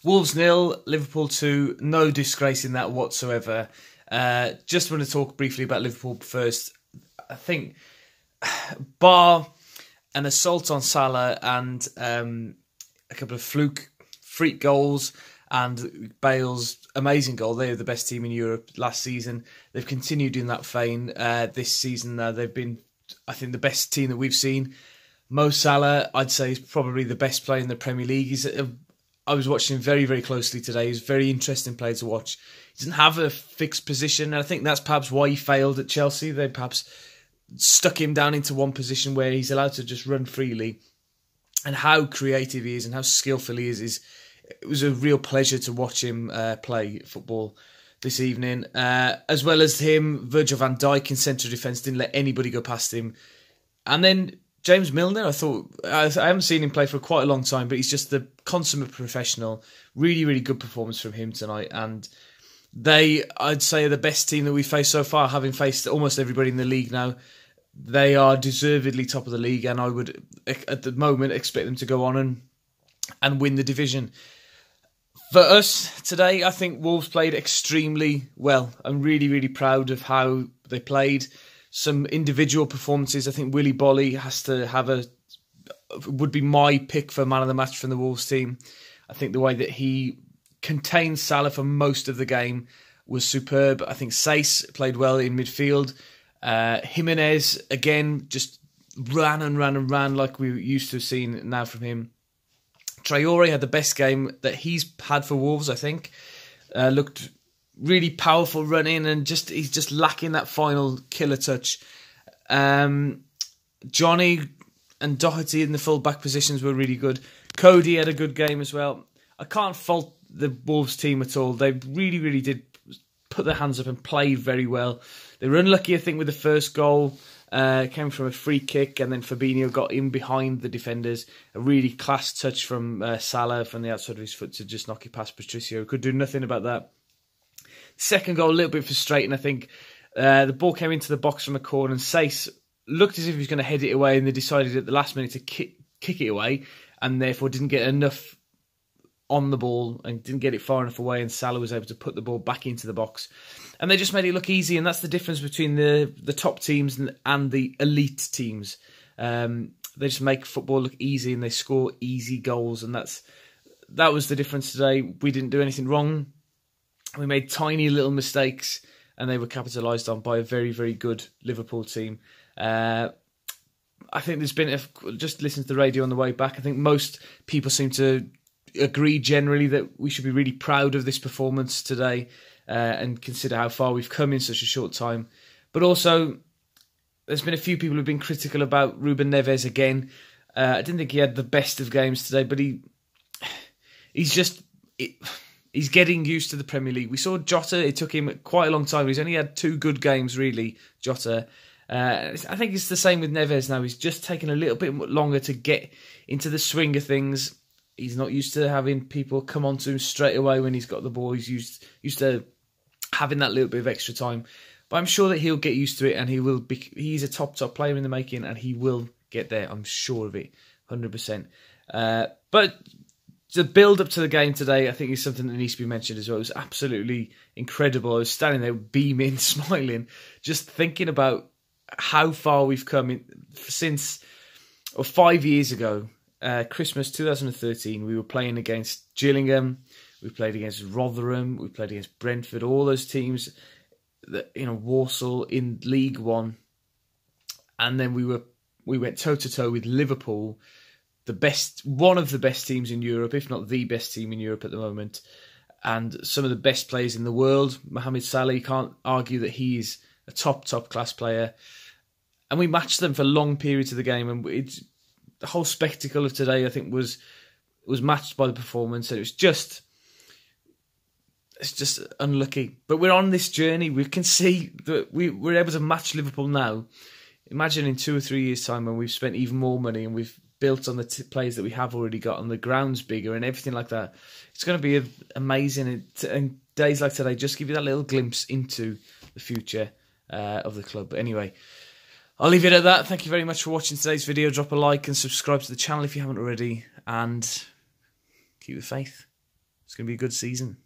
Wolves 0, Liverpool 2. No disgrace in that whatsoever. Just want to talk briefly about Liverpool first. I think, bar an assault on Salah and a couple of freak goals and Bale's amazing goal. They were the best team in Europe last season. They've continued in that vein this season. They've been, I think, the best team that we've seen. Mo Salah, I'd say, is probably the best player in the Premier League. I was watching him very, very closely today. He's a very interesting player to watch. He doesn't have a fixed position, and I think that's perhaps why he failed at Chelsea. They perhaps stuck him down into one position where he's allowed to just run freely. And how creative he is and how skillful he is it was a real pleasure to watch him play football this evening. As well as him, Virgil van Dijk in central defence didn't let anybody go past him. And then James Milner, I haven't seen him play for quite a long time, but he's just the consummate professional. Really, really good performance from him tonight. And I'd say, are the best team that we've faced so far, having faced almost everybody in the league now. They are deservedly top of the league, and I would, at the moment, expect them to go on and win the division. For us today, I think Wolves played extremely well. I'm really, really proud of how they played. Some individual performances. I think Willy Bolly has to would be my pick for man of the match from the Wolves team. I think the way that he contained Salah for most of the game was superb. I think Saïss played well in midfield. Jimenez, again, just ran and ran and ran like we used to have seen now from him. Traore had the best game that he's had for Wolves, I think. Looked really powerful running, and he's just lacking that final killer touch. Johnny and Doherty in the full-back positions were really good. Cody had a good game as well. I can't fault the Wolves team at all. They really, really did put their hands up and played very well. They were unlucky, I think, with the first goal. Came from a free kick, and then Fabinho got in behind the defenders. A really class touch from Salah from the outside of his foot to just knock it past Patricio. Could do nothing about that. Second goal, a little bit frustrating, I think. The ball came into the box from a corner, and Saïss looked as if he was going to head it away, and they decided at the last minute to kick it away, and therefore didn't get enough on the ball and didn't get it far enough away, and Salah was able to put the ball back into the box. And they just made it look easy, and that's the difference between the top teams and the elite teams. They just make football look easy, and they score easy goals, and that was the difference today. We didn't do anything wrong. We made tiny little mistakes, and they were capitalised on by a very, very good Liverpool team. I think there's been, just listen to the radio on the way back, I think most people seem to agree generally that we should be really proud of this performance today and consider how far we've come in such a short time. But also, there's been a few people who've been critical about Ruben Neves again. I didn't think he had the best of games today, but he's getting used to the Premier League. We saw Jota, it took him quite a long time. He's only had 2 good games, really, Jota. I think it's the same with Neves now. He's just taken a little bit longer to get into the swing of things. He's not used to having people come onto him straight away when he's got the ball. He's used to having that little bit of extra time. But I'm sure that he'll get used to it, and he's a top player in the making, and he will get there. I'm sure of it, 100%. But the build-up to the game today, I think, is something that needs to be mentioned as well. It was absolutely incredible. I was standing there beaming, smiling, just thinking about how far we've come since 5 years ago. Christmas 2013, we were playing against Gillingham, we played against Rotherham, we played against Brentford, all those teams, Walsall in League One, and then we went toe to toe with Liverpool, one of the best teams in Europe, if not the best team in Europe at the moment, and some of the best players in the world. Mohamed Salah, you can't argue that he's a top class player, and we matched them for long periods of the game, and the whole spectacle of today, I think, was matched by the performance, and it's just unlucky. But we're on this journey. We can see that we're able to match Liverpool now. Imagine in 2 or 3 years' time when we've spent even more money and we've built on the players that we have already got, and the ground's bigger and everything like that. It's going to be amazing. And days like today just give you that little glimpse into the future of the club. But anyway, I'll leave it at that. Thank you very much for watching today's video. Drop a like and subscribe to the channel if you haven't already. And keep the faith. It's going to be a good season.